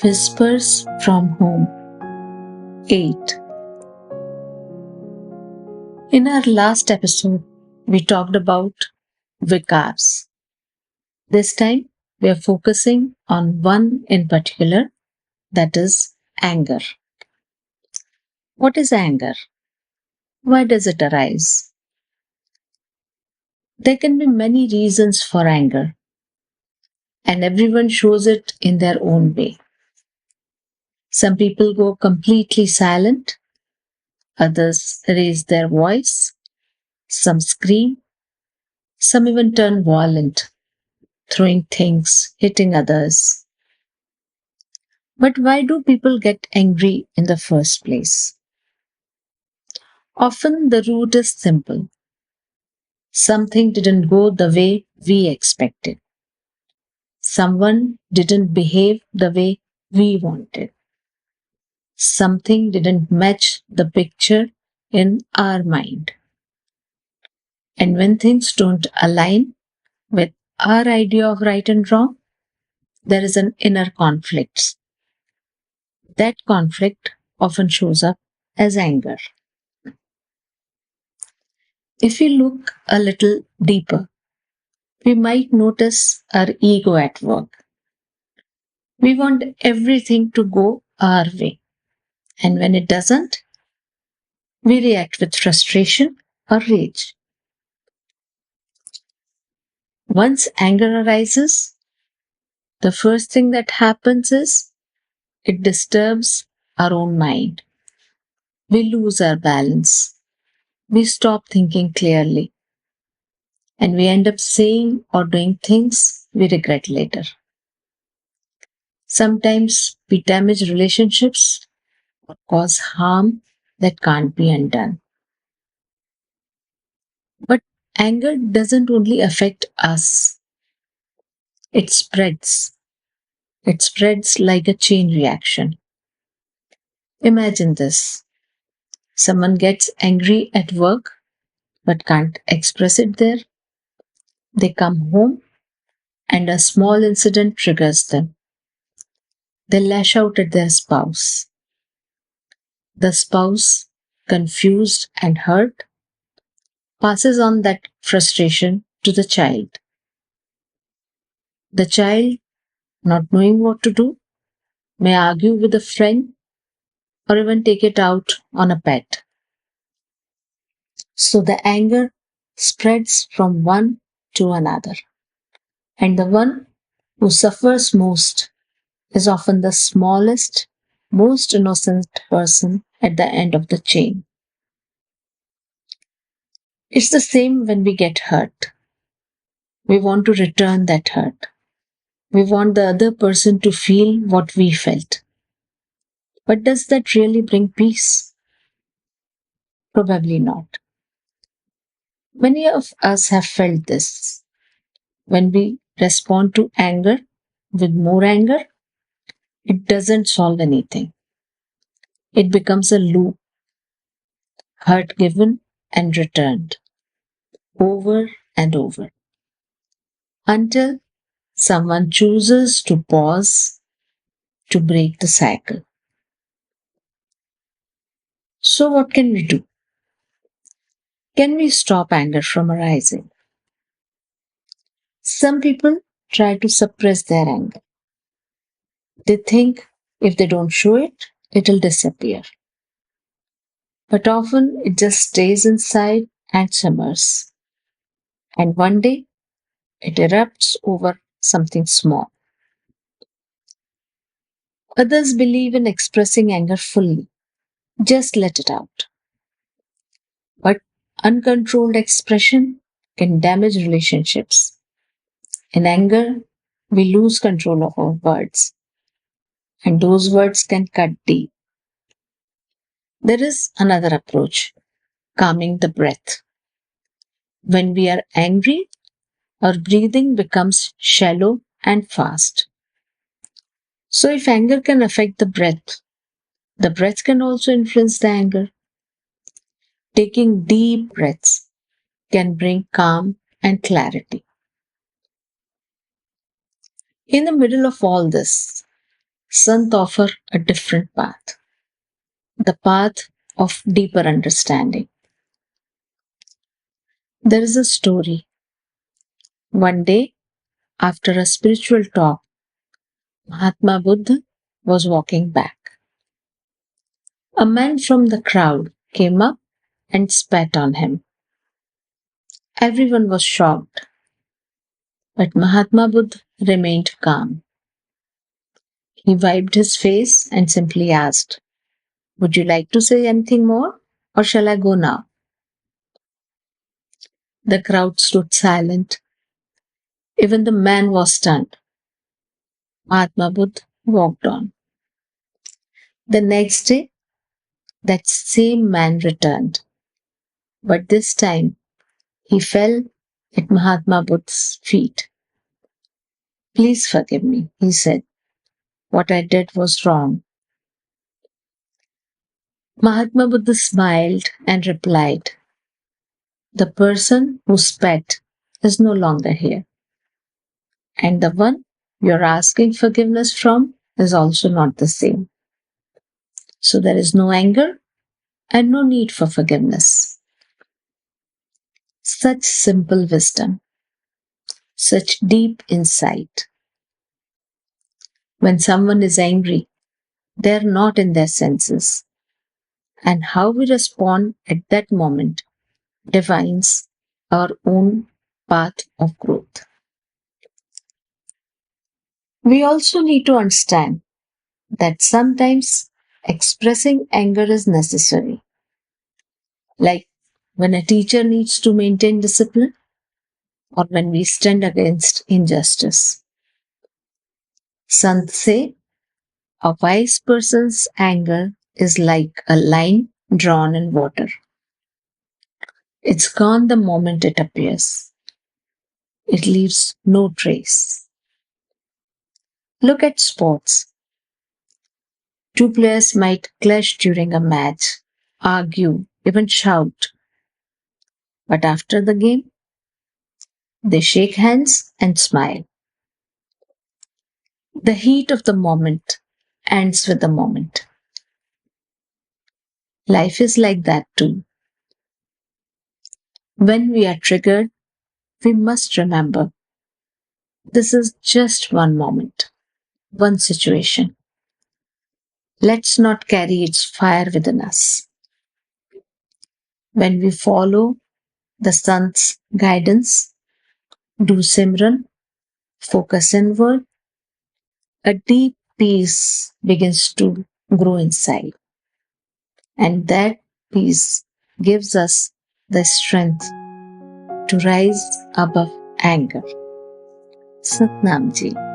Whispers from Home 8. In our last episode, we talked about Vikars. This time, we are focusing on one in particular, that is anger. What is anger? Why does it arise? There can be many reasons for anger, and everyone shows it in their own way. Some people go completely silent, others raise their voice, some scream, some even turn violent, throwing things, hitting others. But why do people get angry in the first place? Often the root is simple. Something didn't go the way we expected. Someone didn't behave the way we wanted. Something didn't match the picture in our mind. And when things don't align with our idea of right and wrong, there is an inner conflict. That conflict often shows up as anger. If we look a little deeper, we might notice our ego at work. We want everything to go our way, and when it doesn't, we react with frustration or rage. Once anger arises, the first thing that happens is it disturbs our own mind. We lose our balance. We stop thinking clearly, and we end up saying or doing things we regret later. Sometimes we damage relationships or cause harm that can't be undone. But anger doesn't only affect us, it spreads. It spreads like a chain reaction. Imagine this: someone gets angry at work but can't express it there. They come home and a small incident triggers them. They lash out at their spouse. The spouse, confused and hurt, passes on that frustration to the child. The child, not knowing what to do, may argue with a friend or even take it out on a pet. So the anger spreads from one to another. And the one who suffers most is often the smallest, most innocent person at the end of the chain. It's the same when we get hurt. We want to return that hurt. We want the other person to feel what we felt. But does that really bring peace? Probably not. Many of us have felt this. When we respond to anger with more anger, it doesn't solve anything. It becomes a loop, hurt given and returned, over and over, until someone chooses to pause to break the cycle. So, what can we do? Can we stop anger from arising? Some people try to suppress their anger. They think if they don't show it, it'll disappear. But often it just stays inside and simmers. And one day it erupts over something small. Others believe in expressing anger fully. Just let it out. But uncontrolled expression can damage relationships. In anger, we lose control of our words, and those words can cut deep. There is another approach: calming the breath. When we are angry, our breathing becomes shallow and fast. So, if anger can affect the breath can also influence the anger. Taking deep breaths can bring calm and clarity. In the middle of all this, Sant offer a different path, the path of deeper understanding. There is a story. One day, after a spiritual talk, Mahatma Buddha was walking back. A man from the crowd came up and spat on him. Everyone was shocked, but Mahatma Buddha remained calm. He wiped his face and simply asked, "Would you like to say anything more, or shall I go now?" The crowd stood silent. Even the man was stunned. Mahatma Buddha walked on. The next day, that same man returned, but this time he fell at Mahatma Buddha's feet. "Please forgive me," he said. "What I did was wrong." Mahatma Buddha smiled and replied, "The person who spat is no longer here, and the one you're asking forgiveness from is also not the same. So there is no anger and no need for forgiveness." Such simple wisdom, such deep insight. When someone is angry, they are not in their senses, and how we respond at that moment defines our own path of growth. We also need to understand that sometimes expressing anger is necessary, like when a teacher needs to maintain discipline or when we stand against injustice. Sant say a wise person's anger is like a line drawn in water. It's gone the moment it appears. It leaves no trace. Look at sports. Two players might clash during a match, argue, even shout, but after the game, they shake hands and smile. The heat of the moment ends with the moment. Life is like that too. When we are triggered, we must remember this is just one moment, one situation. Let's not carry its fire within us. When we follow the sun's guidance, do Simran, focus inward, a deep peace begins to grow inside. And that peace gives us the strength to rise above anger. Satnam Ji.